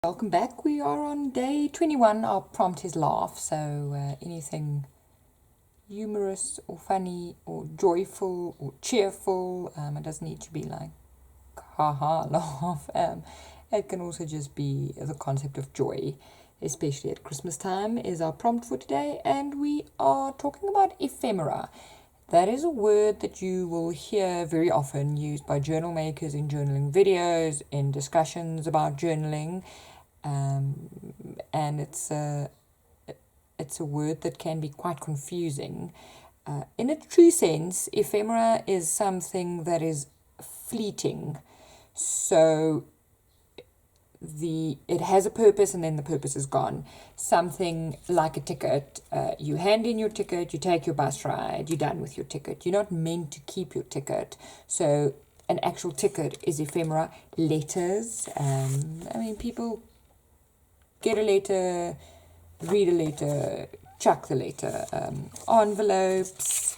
Welcome back. We are on day 21. Our prompt is laugh, so anything humorous or funny or joyful or cheerful. It doesn't need to be like haha laugh. It can also just be the concept of joy, especially at Christmas time, is our prompt for today. And we are talking about ephemera. That is a word that you will hear very often used by journal makers in journaling videos, in discussions about journaling. And it's a word that can be quite confusing. In a true sense, ephemera is something that is fleeting. So it has a purpose and then the purpose is gone. Something like a ticket. You hand in your ticket, you take your bus ride, you're done with your ticket. You're not meant to keep your ticket. So an actual ticket is ephemera. Letters. People get a letter, read a letter, chuck the letter. Envelopes,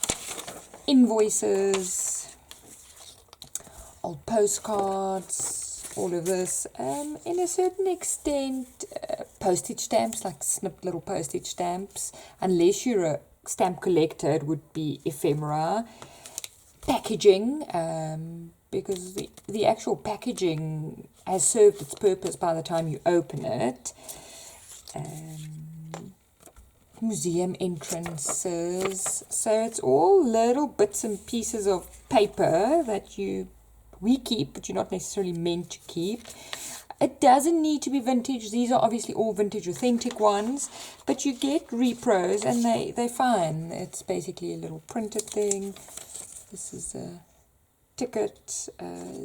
invoices, old postcards, all of this. In a certain extent, postage stamps, like snipped little postage stamps. Unless you're a stamp collector, it would be ephemera. Packaging, because the actual packaging has served its purpose by the time you open it. Museum entrances. So it's all little bits and pieces of paper that we keep, but you're not necessarily meant to keep. It doesn't need to be vintage. These are obviously all vintage authentic ones, but you get repros and they're fine. It's basically a little printed thing. This is a ticket.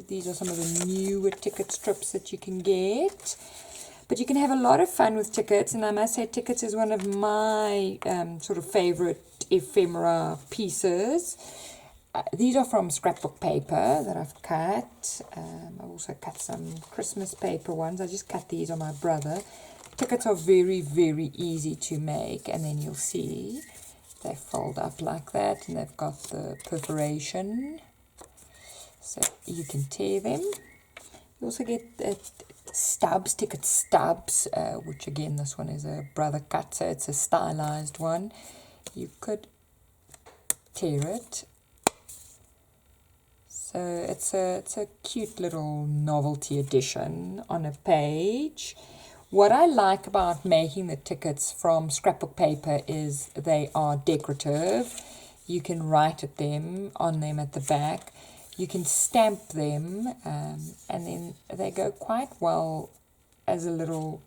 These are some of the newer ticket strips that you can get. But you can have a lot of fun with tickets, and I must say tickets is one of my sort of favorite ephemera pieces. These are from scrapbook paper that I've cut. I've also cut some Christmas paper ones. I just cut these on my brother. Tickets are very, very easy to make, and then you'll see they fold up like that, and they've got the perforation, so you can tear them. You also get stubs, ticket stubs, which again, this one is a brother cut, so it's a stylized one. You could tear it. So it's a cute little novelty edition on a page. What I like about making the tickets from scrapbook paper is they are decorative. You can write on them at the back. You can stamp them, and then they go quite well as a little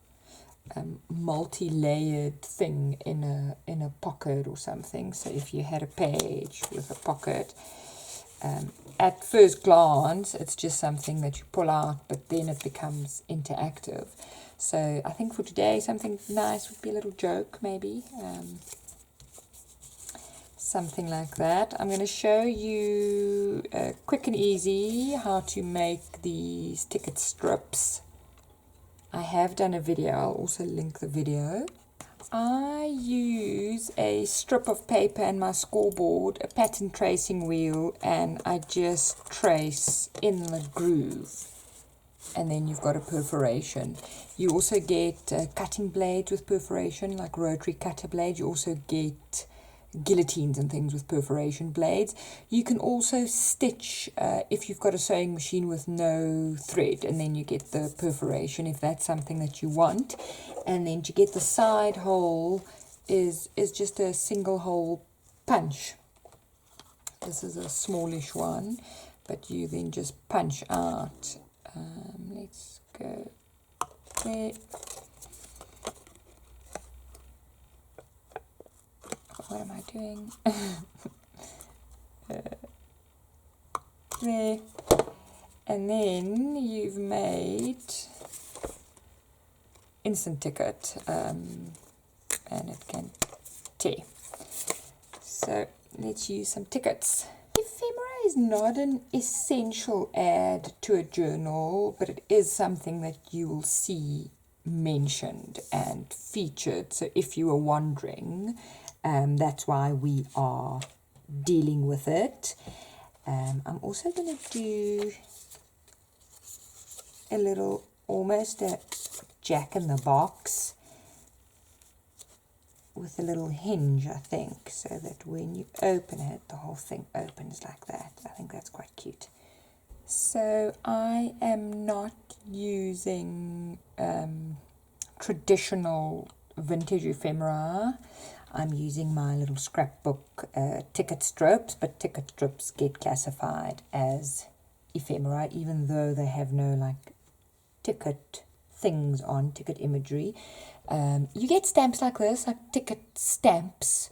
multi-layered thing in a pocket or something. So if you had a page with a pocket, at first glance, it's just something that you pull out, but then it becomes interactive. So I think for today, something nice would be a little joke, maybe. Something like that. I'm going to show you quick and easy how to make these ticket strips. I have done a video. I'll also link the video. I use a strip of paper and my scoreboard, a pattern tracing wheel, and I just trace in the groove. And then you've got a perforation. You also get cutting blades with perforation, like rotary cutter blades. You also get guillotines and things with perforation blades. You can also stitch if you've got a sewing machine with no thread, and then you get the perforation if that's something that you want. And then to get the side hole is just a single hole punch. This is a smallish one, but you then just punch out. Let's go there. What am I doing? There. And then you've made instant ticket, and it can tear. So let's use some tickets. Ephemera is not an essential add to a journal, but it is something that you will see mentioned and featured. So if you were wondering, that's why we are dealing with it. I'm also going to do a little, almost a jack-in-the-box with a little hinge, I think, so that when you open it, the whole thing opens like that. I think that's quite cute. So I am not using traditional vintage ephemera. I'm using my little scrapbook ticket strips, but ticket strips get classified as ephemera, even though they have no like ticket things on, ticket imagery. You get stamps like this, like ticket stamps,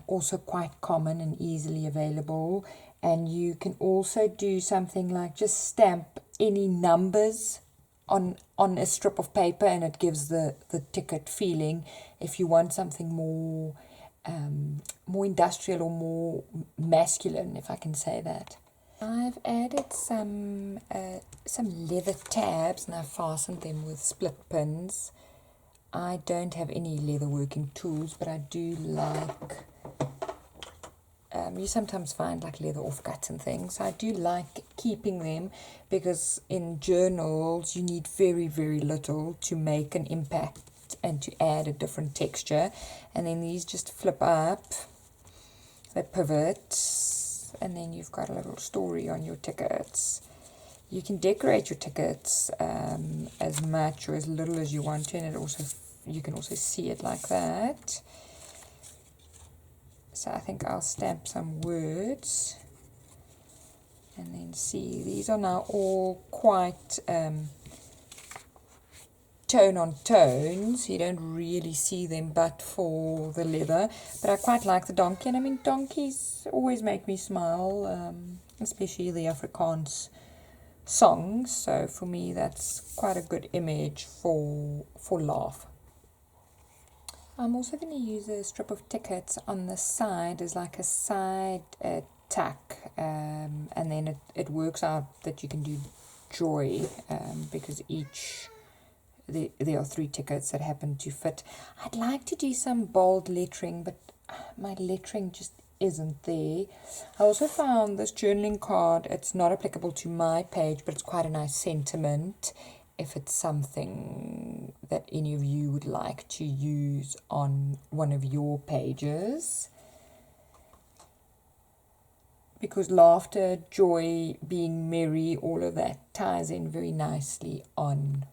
also quite common and easily available. And you can also do something like just stamp any numbers on a strip of paper, and it gives the ticket feeling. If you want something more more industrial or more masculine, if I can say that. I've added some leather tabs, and I've fastened them with split pins. I don't have any leather working tools, but I do like, you sometimes find like leather offcuts and things. I do like keeping them because in journals you need very, very little to make an impact and to add a different texture. And then these just flip up, they pivot, and then you've got a little story on your tickets. You can decorate your tickets as much or as little as you want to, and you can also see it like that. So I think I'll stamp some words and then see. These are now all quite tone on tone, so you don't really see them but for the leather. But I quite like the donkey, and I mean donkeys always make me smile, especially the Afrikaans songs. So for me that's quite a good image for laugh. I'm also going to use a strip of tickets on the side as like a side tuck, and then it works out that you can do joy, because there are 3 tickets that happen to fit. I'd like to do some bold lettering, but my lettering just isn't there. I also found this journaling card. It's not applicable to my page, but it's quite a nice sentiment if it's something that any of you would like to use on one of your pages. Because laughter, joy, being merry, all of that ties in very nicely on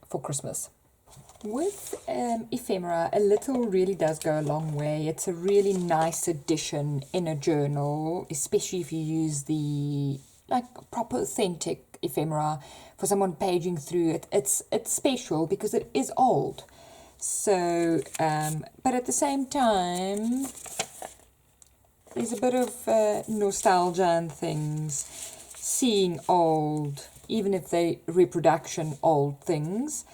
for Christmas. With ephemera, a little really does go a long way. It's a really nice addition in a journal, especially if you use the like proper authentic ephemera for someone paging through it. It's special because it is old. So, but at the same time, there's a bit of nostalgia and things, seeing old, even if they reproduction old things.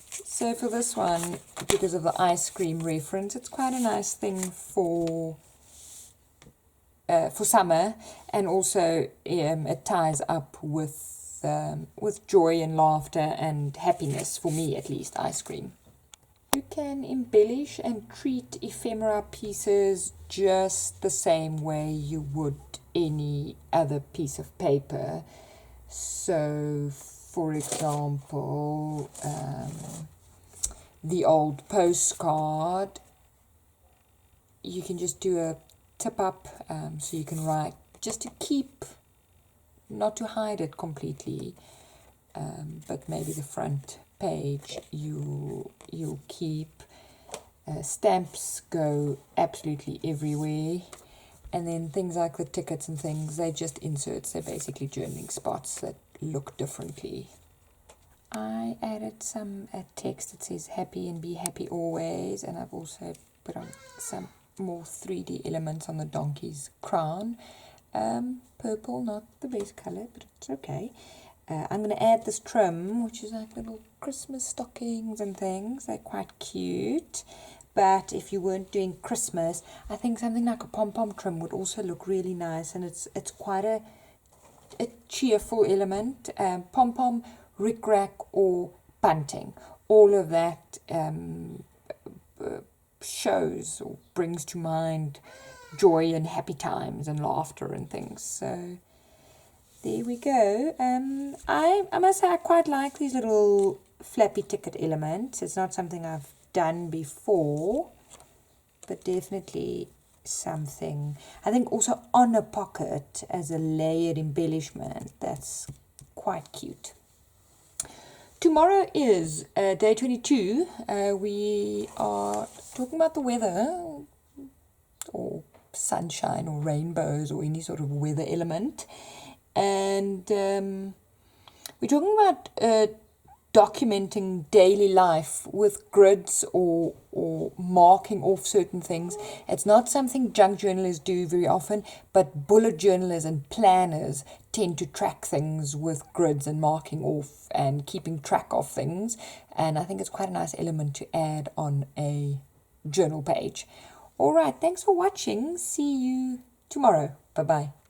So for this one, because of the ice cream reference, it's quite a nice thing for summer, and also it ties up with joy and laughter and happiness, for me at least, ice cream. You can embellish and treat ephemera pieces just the same way you would any other piece of paper. So, for example, the old postcard, you can just do a tip up, so you can write, just to keep, not to hide it completely, but maybe the front page you'll keep. Stamps go absolutely everywhere, and then things like the tickets and things, they just inserts. They're basically journaling spots that look differently. I added some text that says happy and be happy always, and I've also put on some more 3D elements on the donkey's crown. Purple, not the best colour, but it's okay. I'm going to add this trim, which is like little Christmas stockings and things. They're quite cute. But if you weren't doing Christmas, I think something like a pom-pom trim would also look really nice. And it's quite a cheerful element. Pom-pom, rick-rack, or bunting. All of that shows or brings to mind joy and happy times and laughter and things. So there we go. I must say I quite like these little flappy ticket element. It's not something I've done before, but definitely something. I think also on a pocket as a layered embellishment. That's quite cute. Tomorrow is day 22. We are talking about the weather, or sunshine, or rainbows, or any sort of weather element. And we're talking about documenting daily life with grids or marking off certain things. It's not something junk journalists do very often, but bullet journalists and planners tend to track things with grids and marking off and keeping track of things. And I think it's quite a nice element to add on a journal page. All right, thanks for watching. See you tomorrow. Bye-bye.